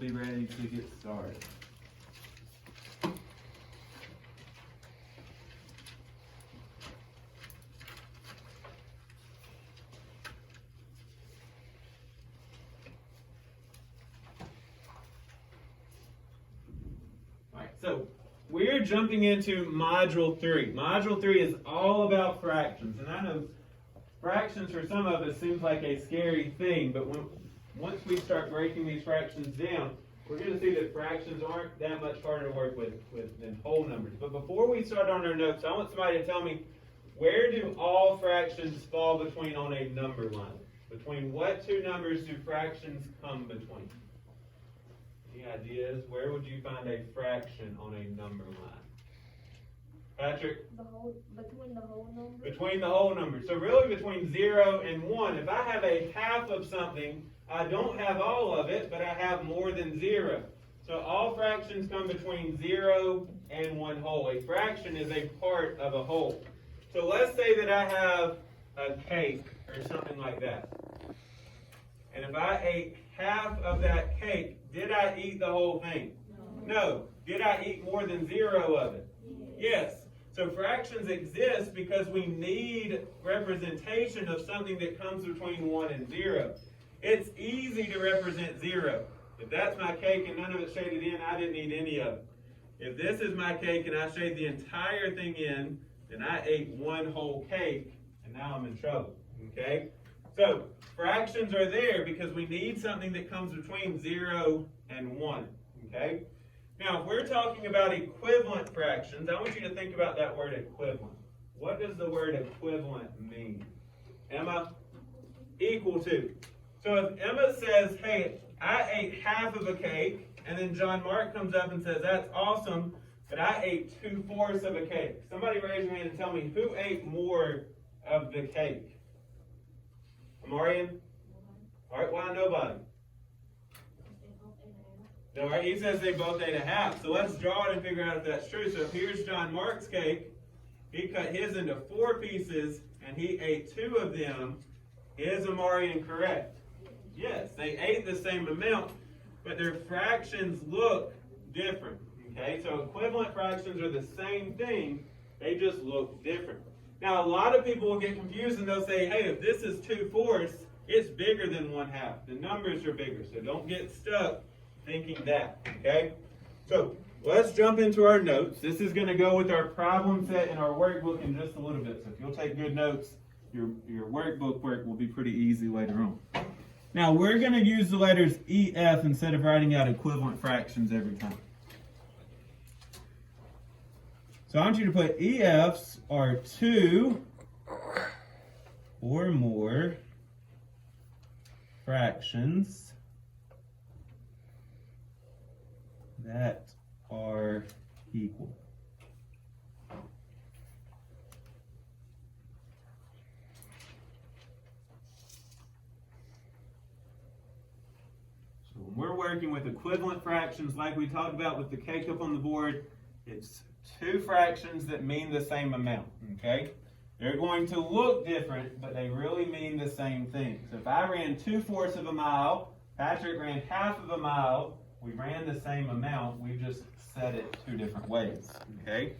be ready to get started. So we're jumping into Module 3. Module 3 is all about fractions. And I know fractions for some of us seems like a scary thing, but once we start breaking these fractions down, we're going to see that fractions aren't that much harder to work with than whole numbers. But before we start on our notes, I want somebody to tell me, where do all fractions fall between on a number line? Between what two numbers do fractions come between? Any ideas? Where would you find a fraction on a number line? Patrick? Between the whole number? Between the whole numbers. So really between 0 and 1. If I have a half of something, I don't have all of it, but I have more than 0. So all fractions come between 0 and 1 whole. A fraction is a part of a whole. So let's say that I have a cake or something like that. And if I ate half of that cake, did I eat the whole thing? No. Did I eat more than 0 of it? Yes. So fractions exist because we need representation of something that comes between 1 and 0. It's easy to represent 0. If that's my cake and none of it shaded in, I didn't eat any of it. If this is my cake and I shade the entire thing in, then I ate one whole cake, and now I'm in trouble. Okay? So fractions are there because we need something that comes between 0 and 1. Okay? Now, if we're talking about equivalent fractions, I want you to think about that word equivalent. What does the word equivalent mean? Emma? Equal to. So if Emma says, hey, I ate half of a cake, and then John Mark comes up and says, that's awesome, but I ate 2/4 of a cake. Somebody raise your hand and tell me, who ate more of the cake? Amarian? All right, why nobody? No, right? He says they both ate a half. So let's draw it and figure out if that's true. So here's John Mark's cake. He cut his into 4 pieces, and he ate 2 of them. Is Amarian correct? Yes, they ate the same amount, but their fractions look different. Okay, so equivalent fractions are the same thing. They just look different. Now, a lot of people will get confused, and they'll say, hey, if this is 2/4, it's bigger than 1/2. The numbers are bigger, so don't get stuck thinking that, okay? So let's jump into our notes. This is going to go with our problem set and our workbook in just a little bit. So if you'll take good notes, your workbook work will be pretty easy later on. Now we're going to use the letters EF instead of writing out equivalent fractions every time. So I want you to put EFs are 2 or more fractions that are equal. So when we're working with equivalent fractions like we talked about with the cake up on the board, it's 2 fractions that mean the same amount, okay? They're going to look different, but they really mean the same thing. So if I ran 2/4 of a mile, Patrick ran half of a mile, we ran the same amount, we just said it 2 different ways, okay?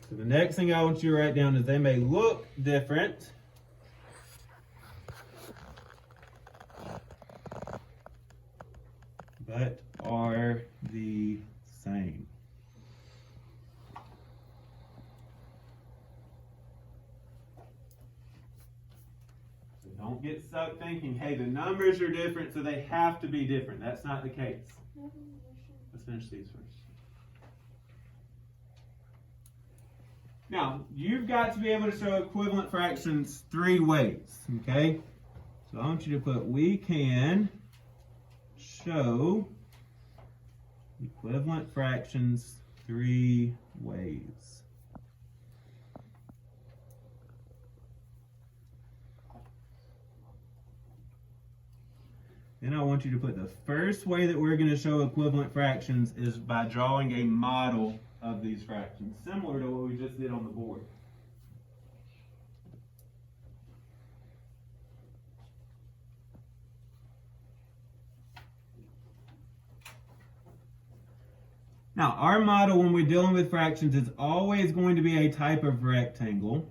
So the next thing I want you to write down is they may look different, but are the same. So don't get stuck thinking, hey, the numbers are different, so they have to be different. That's not the case. Let's finish these first. Now, you've got to be able to show equivalent fractions 3 ways, okay? So I want you to put, we can show equivalent fractions 3 ways. Then I want you to put the first way that we're going to show equivalent fractions is by drawing a model of these fractions, similar to what we just did on the board. Now, our model when we're dealing with fractions is always going to be a type of rectangle,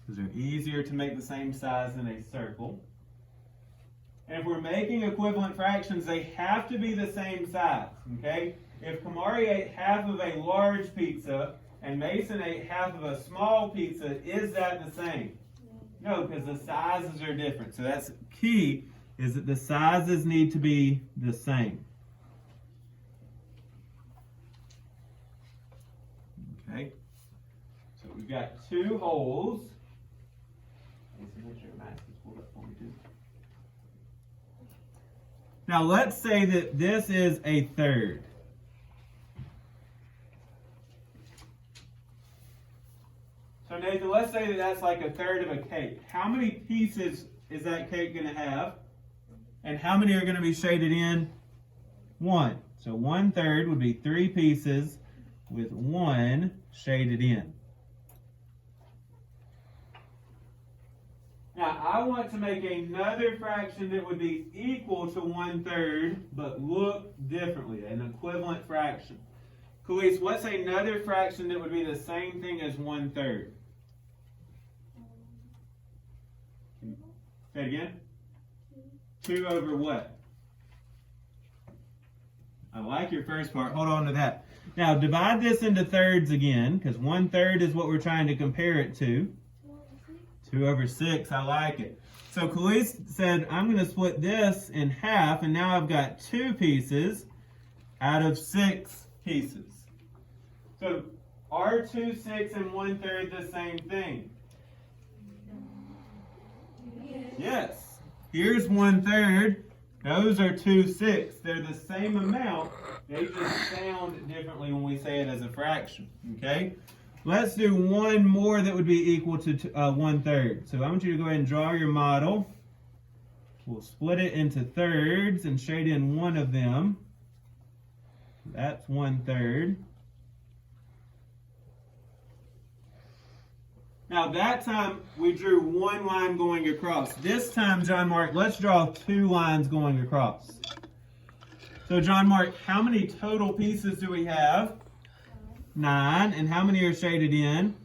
because they're easier to make the same size than a circle. And if we're making equivalent fractions, they have to be the same size, okay? If Kamari ate half of a large pizza and Mason ate half of a small pizza, is that the same? No, because the sizes are different. So that's key, is that the sizes need to be the same. Okay, so we've got two holes. Now let's say that this is a third. So Nathan, let's say that that's like a third of a cake. How many pieces is that cake going to have? And how many are going to be shaded in? 1. So 1/3 would be 3 pieces with 1 shaded in. Now, I want to make another fraction that would be equal to 1/3, but look differently, an equivalent fraction. Khalees, what's another fraction that would be the same thing as 1/3? Say it again. 2 over what? I like your first part. Hold on to that. Now, divide this into thirds again, because 1/3 is what we're trying to compare it to. 2 over 6, I like it. So Khalees said, I'm going to split this in half, and now I've got 2 pieces out of 6 pieces. So are 2 6 and 1/3 the same thing? Yes. Here's 1/3. Those are 2 6. They're the same amount. They just sound differently when we say it as a fraction. Okay? Let's do one more that would be equal to 1/3. So I want you to go ahead and draw your model. We'll split it into thirds and shade in one of them. That's 1/3. Now that time we drew one line going across. This time, John Mark, let's draw 2 lines going across. So John Mark, how many total pieces do we have? 9. And how many are shaded in?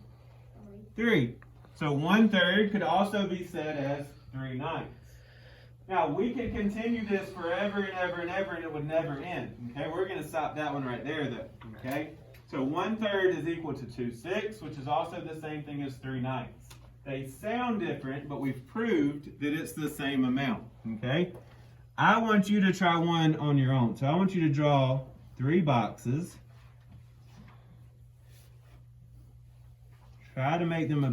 3. So 1/3 could also be said as 3/9. Now we could continue this forever and ever and ever, and it would never end. Okay, we're going to stop that one right there though. Okay, so 1/3 is equal to 2 6, which is also the same thing as 3/9. They sound different, but we've proved that it's the same amount. Okay, I want you to try one on your own. So I want you to draw 3 boxes. Try to make them a